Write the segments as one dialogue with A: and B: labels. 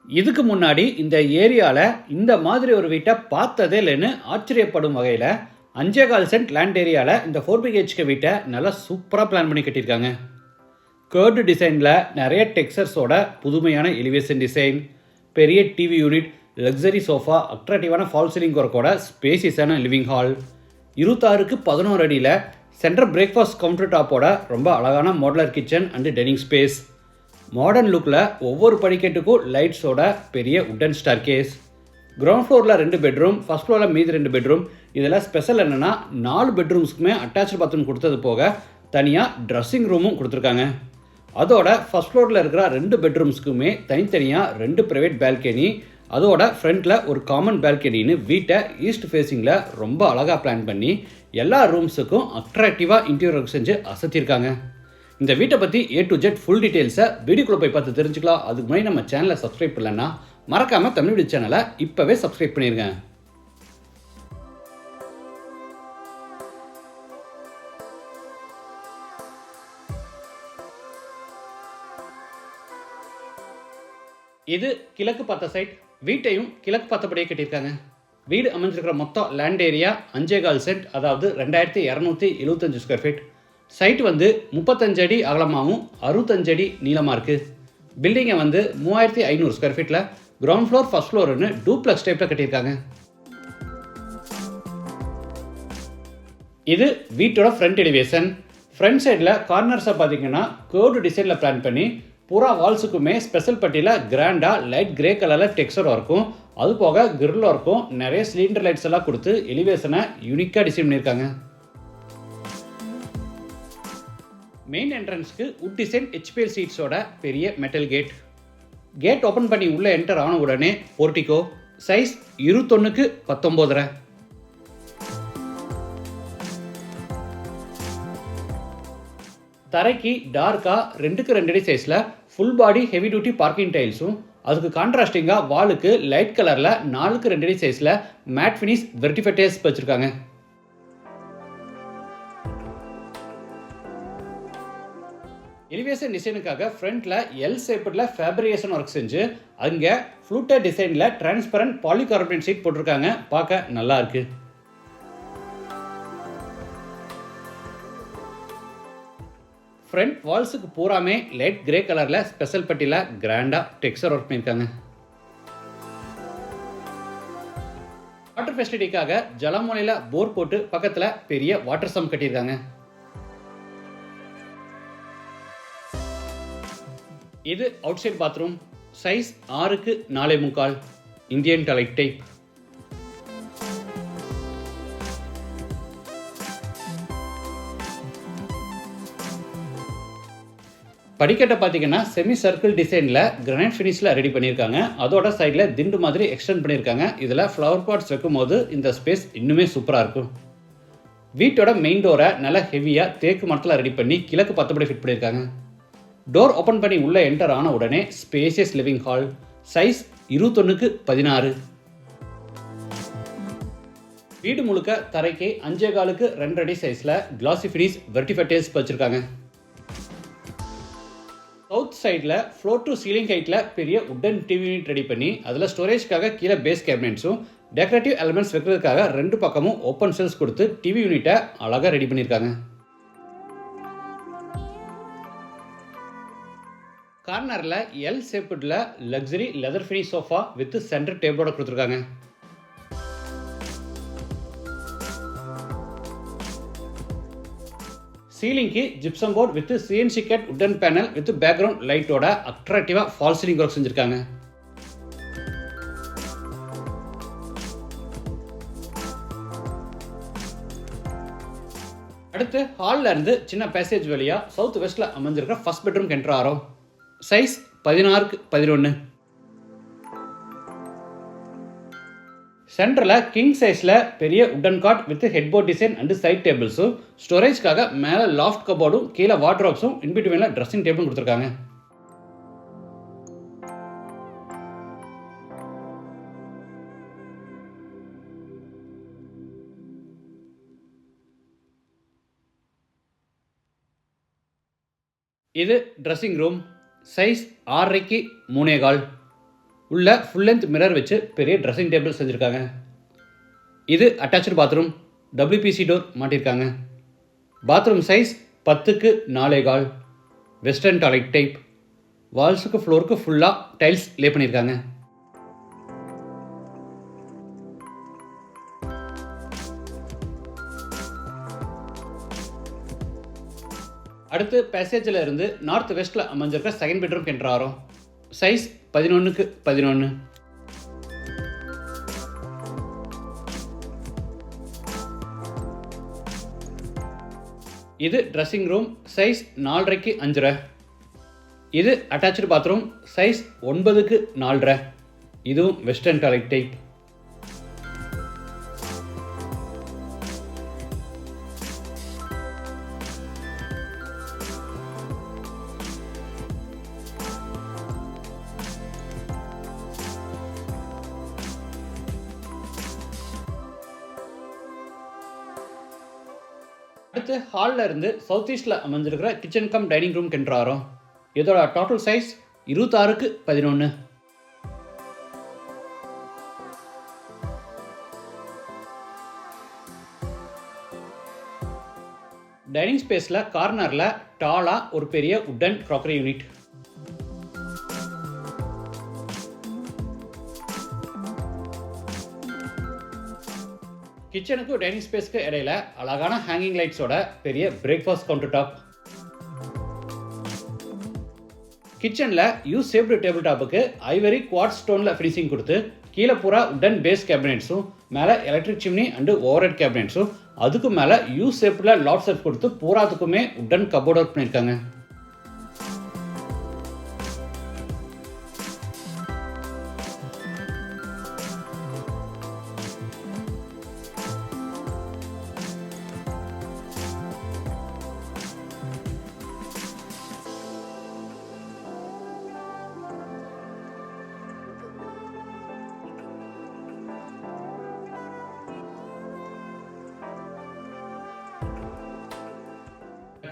A: இதுக்கு முன்னாடி இந்த ஏரியால இந்த மாதிரி ஒரு வீட்ட பார்த்ததே இல்லன்னு ஆச்சரியப்படும் வகையில 5.25 சென்ட் லேண்ட் ஏரியால இந்த 4 பிஹெச்கே வீட்ட நல்லா சூப்பரா பிளான் பண்ணி கட்டியிருக்காங்க. கர்வ்டு டிசைன்ல நிறைய டெக்ஸ்சர்ஸோட புதுமையான எலிவேஷன் டிசைன், பெரிய டிவி யூனிட், லக்ஸரி சோஃபா, அட்ராக்டிவான ஃபால் சீலிங் ஒர்க்கோட ஸ்பேசியஸான லிவிங் ஹால், 26க்கு 11 அடியில் சென்ட்ரல் பிரேக்ஃபாஸ்ட் கவுண்டர் டாப்போட ரொம்ப அழகான modular kitchen and dining space, modern லுக்கில் ஒவ்வொரு படிக்கட்டுக்கும் லைட்ஸோட பெரிய உட்டன் ஸ்டார் கேஸ், கிரவுண்ட் ஃப்ளோரில் 2 பெட்ரூம், ஃபர்ஸ்ட் ஃப்ளோரில் மீதி 2 பெட்ரூம். இதில் ஸ்பெஷல் என்னென்னா 4 பெட்ரூம்ஸ்க்குமே அட்டாச்சு பாத்ரூம் கொடுத்தது போக தனியாக ட்ரெஸ்ஸிங் ரூமும் கொடுத்துருக்காங்க. அதோட ஃபர்ஸ்ட் ஃப்ளோரில் இருக்கிற 2 பெட்ரூம்ஸ்க்குமே தனித்தனியாக 2 ப்ரைவேட் பால்கனி, அதோட ஃப்ரண்ட்டில் ஒரு காமன் பால்கனின்னு வீட்டை ஈஸ்ட் ஃபேஸிங்கில் ரொம்ப அழகாக பிளான் பண்ணி எல்லா ரூம்ஸுக்கும் அட்ராக்டிவாக இன்டீரியர் ஒர்க் செஞ்சு அசத்தியிருக்காங்க. இந்த வீட்டை பற்றி A to Z ஃபுல் டீட்டெயில்ஸை வீடியோக்குள்ளே போய் பார்த்து தெரிஞ்சுக்கலாம். அதுக்கு முன்னாடி நம்ம சேனலை சப்ஸ்கிரைப் பண்ணலன்னா மறக்காமல் தமிழ் வீடியோ சேனலை இப்போவே சப்ஸ்கிரைப் பண்ணிடுங்க. இது கிழக்கு பார்த்த சைட். வீட்டையும் கிழக்கு பார்த்தபடியே கட்டியிருக்காங்க. வீடு அமைஞ்சிருக்கிற மொத்தம் லேண்ட் ஏரியா 5.25 சென்ட், அதாவது 2275 ஸ்கொயர் ஃபீட். சைட் வந்து 35 அடி அகலமாகவும் 65 அடி நீளமாக இருக்குது. பில்டிங்கை வந்து 3500 ஸ்கொயர் ஃபீட்டில் கிரவுண்ட் ஃப்ளோர் ஃபர்ஸ்ட் ஃப்ளோர்னு டூப்ளக்ஸ் டைப்பில் கட்டியிருக்காங்க. இது வீட்டோட ஃப்ரண்ட் எலிவேஷன். ஃப்ரண்ட் சைடில் கார்னர்ஸை பார்த்தீங்கன்னா கர்வ்டு டிசைனில் பிளான் பண்ணி பூரா வால்ஸுக்குமே ஸ்பெஷல் பட்டியில் கிராண்டாக லைட் கிரே கலரில் டெக்ஸ்சர் இருக்கும். அது போக கிரில் இருக்கும். நிறைய சிலிண்டர் லைட்ஸ் எல்லாம் கொடுத்து எலிவேஷனை யூனிக்காக டிசைன் பண்ணியிருக்காங்க. மெயின் என்ட்ரன்ஸ்க்கு உட் டிசைன் HPL சீட்ஸோட பெரிய மெட்டல் கேட் ஓப்பன் பண்ணி உள்ளே என்டர் ஆன உடனே போர்ட்டிகோ, சைஸ் 21க்கு 19. தரைக்கு டார்க்காக 2க்கு 2 அடி சைஸில் full body heavy duty parking டைல்ஸும், அதுக்கு கான்ட்ராஸ்டிங்காக வாலுக்கு லைட் கலரில் 4க்கு 2 அடி சைஸில் மேட் ஃபினிஷ் வெர்டிஃபை டைல்ஸ் வச்சுருக்காங்க. எலிவேஷன் டிசைனுக்காக ஃப்ரண்ட்டில் எல் ஷேப்பில் ஃபேப்ரிகேஷன் ஒர்க் செஞ்சு அங்கே ஃப்ளூட்டர் டிசைனில் டிரான்ஸ்பரண்ட் பாலிகார்பனேட் ஷீட் போட்டிருக்காங்க. பார்க்க நல்லா இருக்குது. ஃப்ரண்ட் வால்ஸுக்கு பூராமே லைட் கிரே கலரில் ஸ்பெஷல் பட்டியில் கிராண்டாக டெக்ஸ்சர் ஒர்க் பண்ணியிருக்காங்க. வாட்டர் ஃபெசிலிட்டிக்காக ஜலமூலையில் போர் போட்டு பக்கத்தில் பெரிய வாட்டர் சம் கட்டியிருக்காங்க. இது அவுட் சைட் பாத்ரூம். சைஸ் 6க்கு 4.75 இந்தியன் டாய்லெட் டைப். படிக்கட்டை பார்த்தீங்கன்னா செமி சர்க்கிள் டிசைனில் கிரானைட் ஃபினிஷில் ரெடி பண்ணியிருக்காங்க. அதோட சைடில் திண்டு மாதிரி எக்ஸ்டெண்ட் பண்ணியிருக்காங்க. இதில் ஃப்ளவர் பாட்ஸ் வைக்கும் போது இந்த ஸ்பேஸ் இன்னுமே சூப்பராக இருக்கும். வீட்டோட மெயின் டோரை நல்லா ஹெவியாக தேக்கு மரத்தில் ரெடி பண்ணி கிழக்கு பார்த்தபடி ஃபிட் பண்ணியிருக்காங்க. டோர் ஓப்பன் பண்ணி உள்ளே என்டர் ஆன உடனே ஸ்பேசியஸ் லிவிங் ஹால். சைஸ் 21க்கு 16. வீடு முழுக்க தரைக்கு 5.25க்கு 2 அடி சைஸில் கிளாசி ஃபினிஷ் வெர்டிஃபை டைல்ஸ் வச்சுருக்காங்க. சவுத் சைடில் ஃப்ளோர் டு சீலிங் ஹைட்டில் பெரிய உட்டன் டிவி யூனிட் ரெடி பண்ணி அதில் ஸ்டோரேஜ்க்காக கீழே பேஸ் கேபினெட்ஸும் டெக்கரேட்டிவ் எலிமெண்ட்ஸ் வைக்கிறதுக்காக 2 பக்கமும் ஓப்பன் செல்ஸ் கொடுத்து டிவி யூனிட்டை அழகாக ரெடி பண்ணியிருக்காங்க. கார்னரில் எல் ஷேப்பில் luxury leather finish sofa with centre டேபிளோட கொடுத்துருக்காங்க. சீலிங்க்கு gypsum board with CNC cut wooden panel with background லைட்டோட அட்ராக்டிவாக ஃபால் சீலிங் ஒர்க் செஞ்சுருக்காங்க. அடுத்து ஹாலில் இருந்து சின்ன பேசேஜ் வழியாக சவுத் வெஸ்ட்டில் அமைஞ்சிருக்கிற ஃபர்ஸ்ட் பெட்ரூம் என்டர் ஆகிறோம். சைஸ் 16க்கு 11. சென்டரில் கிங் சைஸில் பெரிய wooden cot with headboard design and side டேபிள்ஸும், ஸ்டோரேஜ்க்காக மேலே லாஃப்ட் கபோர்டும் கீழே வார்ட்ரோப்ஸும் இன்பிட்வீனில் ட்ரெஸ்ஸிங் டேபிளும் கொடுத்துருக்காங்க. இது ட்ரெஸ்ஸிங் ரூம். சைஸ் 6.5க்கு 3.25. உள்ள ஃபுல் லென்த் மிரர் வச்சு பெரிய ட்ரெஸ்ஸிங் டேபிள் செஞ்சுருக்காங்க. இது அட்டாச்சு பாத்ரூம். WPC டோர் மாட்டியிருக்காங்க. பாத்ரூம் சைஸ் 10க்கு 4.25. Western toilet type. வால்ஸுக்கு ஃப்ளோருக்கு ஃபுல்லாக டைல்ஸ் லே பண்ணியிருக்காங்க. அடுத்து பேசேஜில் இருந்து நார்த் வெஸ்ட்டில் அமைஞ்சிருக்க செகண்ட் பெட்ரூம் என்டர் ஆகிறோம். சைஸ் 11க்கு 11. இது ட்ரெஸ்ஸிங் ரூம். சைஸ் 4.5க்கு 5.5. இது அட்டாச்சு பாத்ரூம். சைஸ் 9க்கு 4.5. இதுவும் வெஸ்டர்ன் டாய்லெட் டைப். அடுத்து ஹாலில் இருந்து சவுத் ஈஸ்டில் அமைஞ்சிருக்கிற kitchen cum dining room enter ஆகிறோம். இதோட டோட்டல் சைஸ் 26க்கு 11. டைனிங் ஸ்பேஸில் கார்னரில் டாலாக ஒரு பெரிய உட்டன் க்ராக்கரி யூனிட். கிச்சனுக்கு டைனிங் ஸ்பேஸ்க்கு இடையில அழகான ஹேங்கிங் லைட்ஸோட பெரிய பிரேக்ஃபாஸ்ட் கவுண்டர் டாப். கிச்சனில் யூஸ் ஷேப்டு டேபிள் டாப்புக்கு ஐவரி குவார்ட்ஸ் ஸ்டோனில் ஃபினிஷிங் கொடுத்து கீழே பூரா உடன் பேஸ் கேபினெட்ஸும் மேலே electric chimney and overhead கேபினெட்ஸும் அதுக்கு மேலே யூஸ் ஷேப்பில் லாட் செல்ஃப் கொடுத்து பூராத்துக்குமே உடன் கபோர்ட் ஒர்க் பண்ணியிருக்காங்க.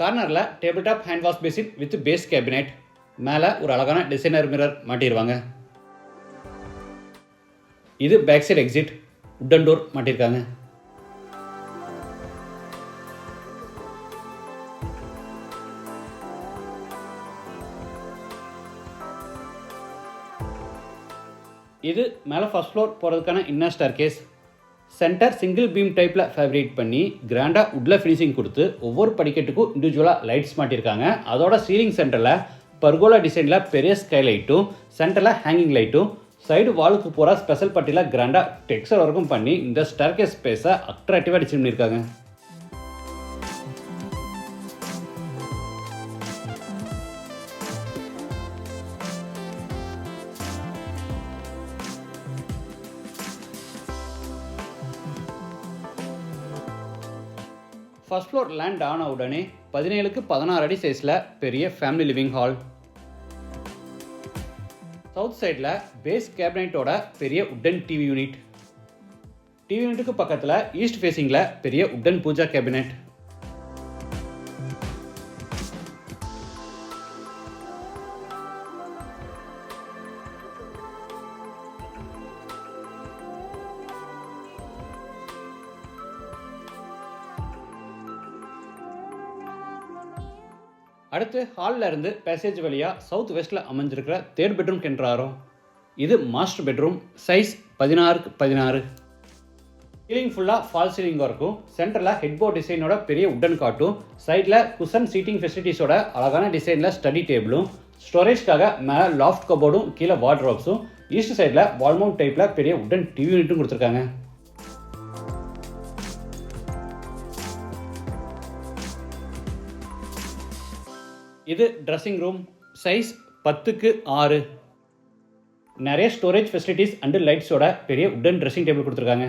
A: கார்னரில் table top hand wash basin with base cabinet. மேலே ஒரு அழகான டிசைனர் மிரர் மாட்டிடுவாங்க. இது back side exit. Wooden door மாட்டியிருக்காங்க. இது மேலே ஃபர்ஸ்ட் ஃப்ளோர் போகிறதுக்கான inner staircase. Centre single beam டைப்பில் ஃபேப்ரிகேட் பண்ணி கிராண்டாக உட்டில் ஃபினிஷிங் கொடுத்து ஒவ்வொரு படிக்கட்டுக்கும் இண்டிவிஜுவலாக லைட்ஸ் மாட்டியிருக்காங்க. அதோட சீலிங் சென்டரில் பர்கோலா டிசைனில் பெரிய ஸ்கை லைட்டும் சென்டரில் ஹேங்கிங் லைட்டும் சைடு வாலுக்கு போகிற ஸ்பெஷல் பட்டியில் கிராண்டாக டெக்ஸ்சர் ஒர்க்கும் பண்ணி இந்த ஸ்டார்கேஸ் ஸ்பேஸை அட்ராக்டிவாக டிசைன் பண்ணியிருக்காங்க. ஃபர்ஸ்ட் ஃப்ளோர் லேண்ட் ஆன உடனே 17க்கு 16 அடி சைஸில் பெரிய ஃபேமிலி லிவிங் ஹால். சவுத் சைடில் பேஸ் கேபினெட்டோட பெரிய உட்டன் டிவி யூனிட். டிவி யூனிட்டுக்கு பக்கத்தில் ஈஸ்ட் ஃபேஸிங்கில் பெரிய உட்டன் பூஜா கேபினெட். அடுத்து ஹாலில் இருந்து பேசேஜ் வழியாக சவுத் வெஸ்ட்டில் அமைஞ்சிருக்கிற தேர்ட் பெட்ரூம் என்டர் ஆகிறோம். இது மாஸ்டர் பெட்ரூம். சைஸ் 16க்கு 16. சீலிங் ஃபுல்லாக ஃபால் சீலிங்காக இருக்கும். சென்டரில் ஹெட்போர்ட் டிசைனோட பெரிய உட்டன் காட்டும். சைடில் குஷன் சீட்டிங் ஃபெசிலிட்டிஸோட அழகான டிசைனில் ஸ்டடி டேபிளும் ஸ்டோரேஜ்க்காக மேலே லாஃப்ட் கபோர்டும் கீழே வார்ட்ரோப்ஸும் ஈஸ்ட் சைடில் வால்மவுண்ட் டைப்பில் பெரிய உட்டன் டிவி யூனிட்டும் கொடுத்துருக்காங்க. இது ட்ரெஸ்ஸிங் ரூம். சைஸ் 10க்கு 6. நிறைய ஸ்டோரேஜ் ஃபெசிலிட்டிஸ் அண்டு லைட்ஸோட பெரிய உட்டன் ட்ரெஸ்ஸிங் டேபிள் கொடுத்துருக்காங்க.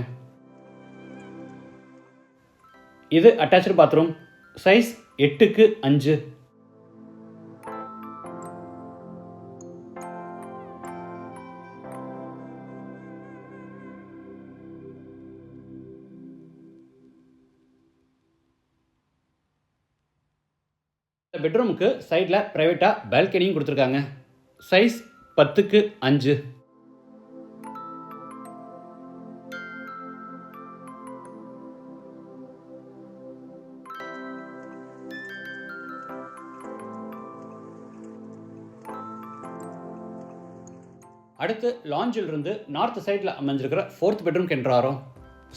A: இது அட்டாச்சு பாத்ரூம். சைஸ் 8க்கு 5. இந்த பெட்ரூமுக்கு சைடில் ப்ரைவேட்டாக பால்கனியும் கொடுத்துருக்காங்க. சைஸ் 10க்கு 5. அடுத்து லாஞ்சில் இருந்து நார்த் சைடில் அமைஞ்சிருக்கிற 4th பெட்ரூம் கென்றாரோம்.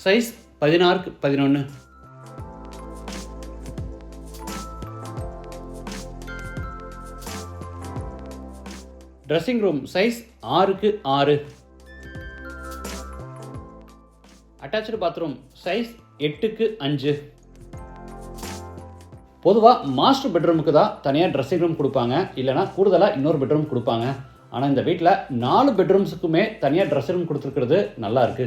A: சைஸ் 16க்கு 11. ட்ரெஸ்ஸிங் ரூம் சைஸ் 6க்கு 6. அட்டாச்சு பாத்ரூம் சைஸ் 8க்கு 5. பொதுவாக மாஸ்டர் பெட்ரூமுக்கு தான் தனியாக ட்ரெஸ்ஸிங் ரூம் கொடுப்பாங்க, இல்லைனா கூடுதலாக இன்னொரு பெட்ரூம் கொடுப்பாங்க. ஆனால் இந்த வீட்டில் 4 பெட்ரூம்ஸுக்குமே தனியாக ட்ரெஸ்ஸிங் ரூம் கொடுத்துருக்கிறது நல்லா இருக்கு.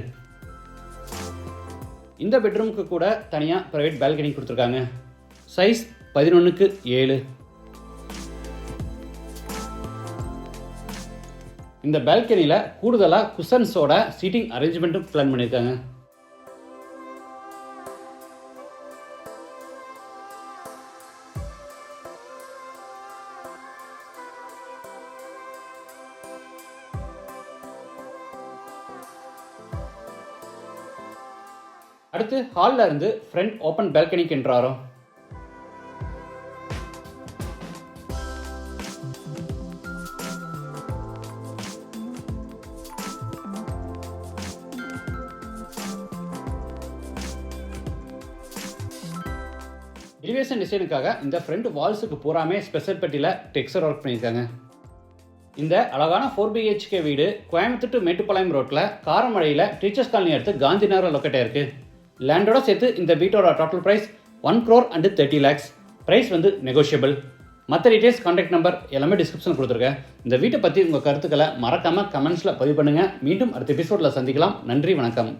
A: இந்த பெட்ரூமுக்கு கூட தனியாக ப்ரைவேட் பால்கனி கொடுத்துருக்காங்க. சைஸ் 11க்கு 7. இந்த பால்கனியில் கூடுதலாக குஷன்ஸோட சீட்டிங் அரேஞ்ச்மெண்ட்டும் பிளான் பண்ணியிருக்காங்க. அடுத்து ஹாலில் இருந்து ஃப்ரண்ட் ஓப்பன் பால்கனிக்கு என்றாரோம். எலிவேஷன் டிசைனுக்காக இந்த ஃப்ரண்ட் வால்ஸுக்கு பூராமே ஸ்பெஷல் பெட்டியில் டெக்ஸ்சர் ஒர்க் பண்ணியிருக்காங்க. இந்த அழகான 4BHK வீடு கோயம்புத்தூர் டு மேட்டுப்பாளையம் ரோட்டில் காரமடையில் டீச்சர்ஸ் காலனி அடுத்து காந்தி நகர் லொக்கேட் ஆயிருக்கு. லேண்டோட சேர்த்து இந்த வீட்டோட total price 1 crore and 30 lakhs. Price வந்து நெகோஷியபிள். மற்ற டீட்டெயில்ஸ், கான்டாக்ட் நம்பர் எல்லாமே டிஸ்கிரிப்ஷன் கொடுத்துருக்கேன். இந்த வீட்டை பற்றி உங்கள் கருத்துக்களை மறக்காமல் கமெண்ட்ஸில் பதிவு பண்ணுங்கள். மீண்டும் அடுத்த எபிசோடில் சந்திக்கலாம். நன்றி, வணக்கம்.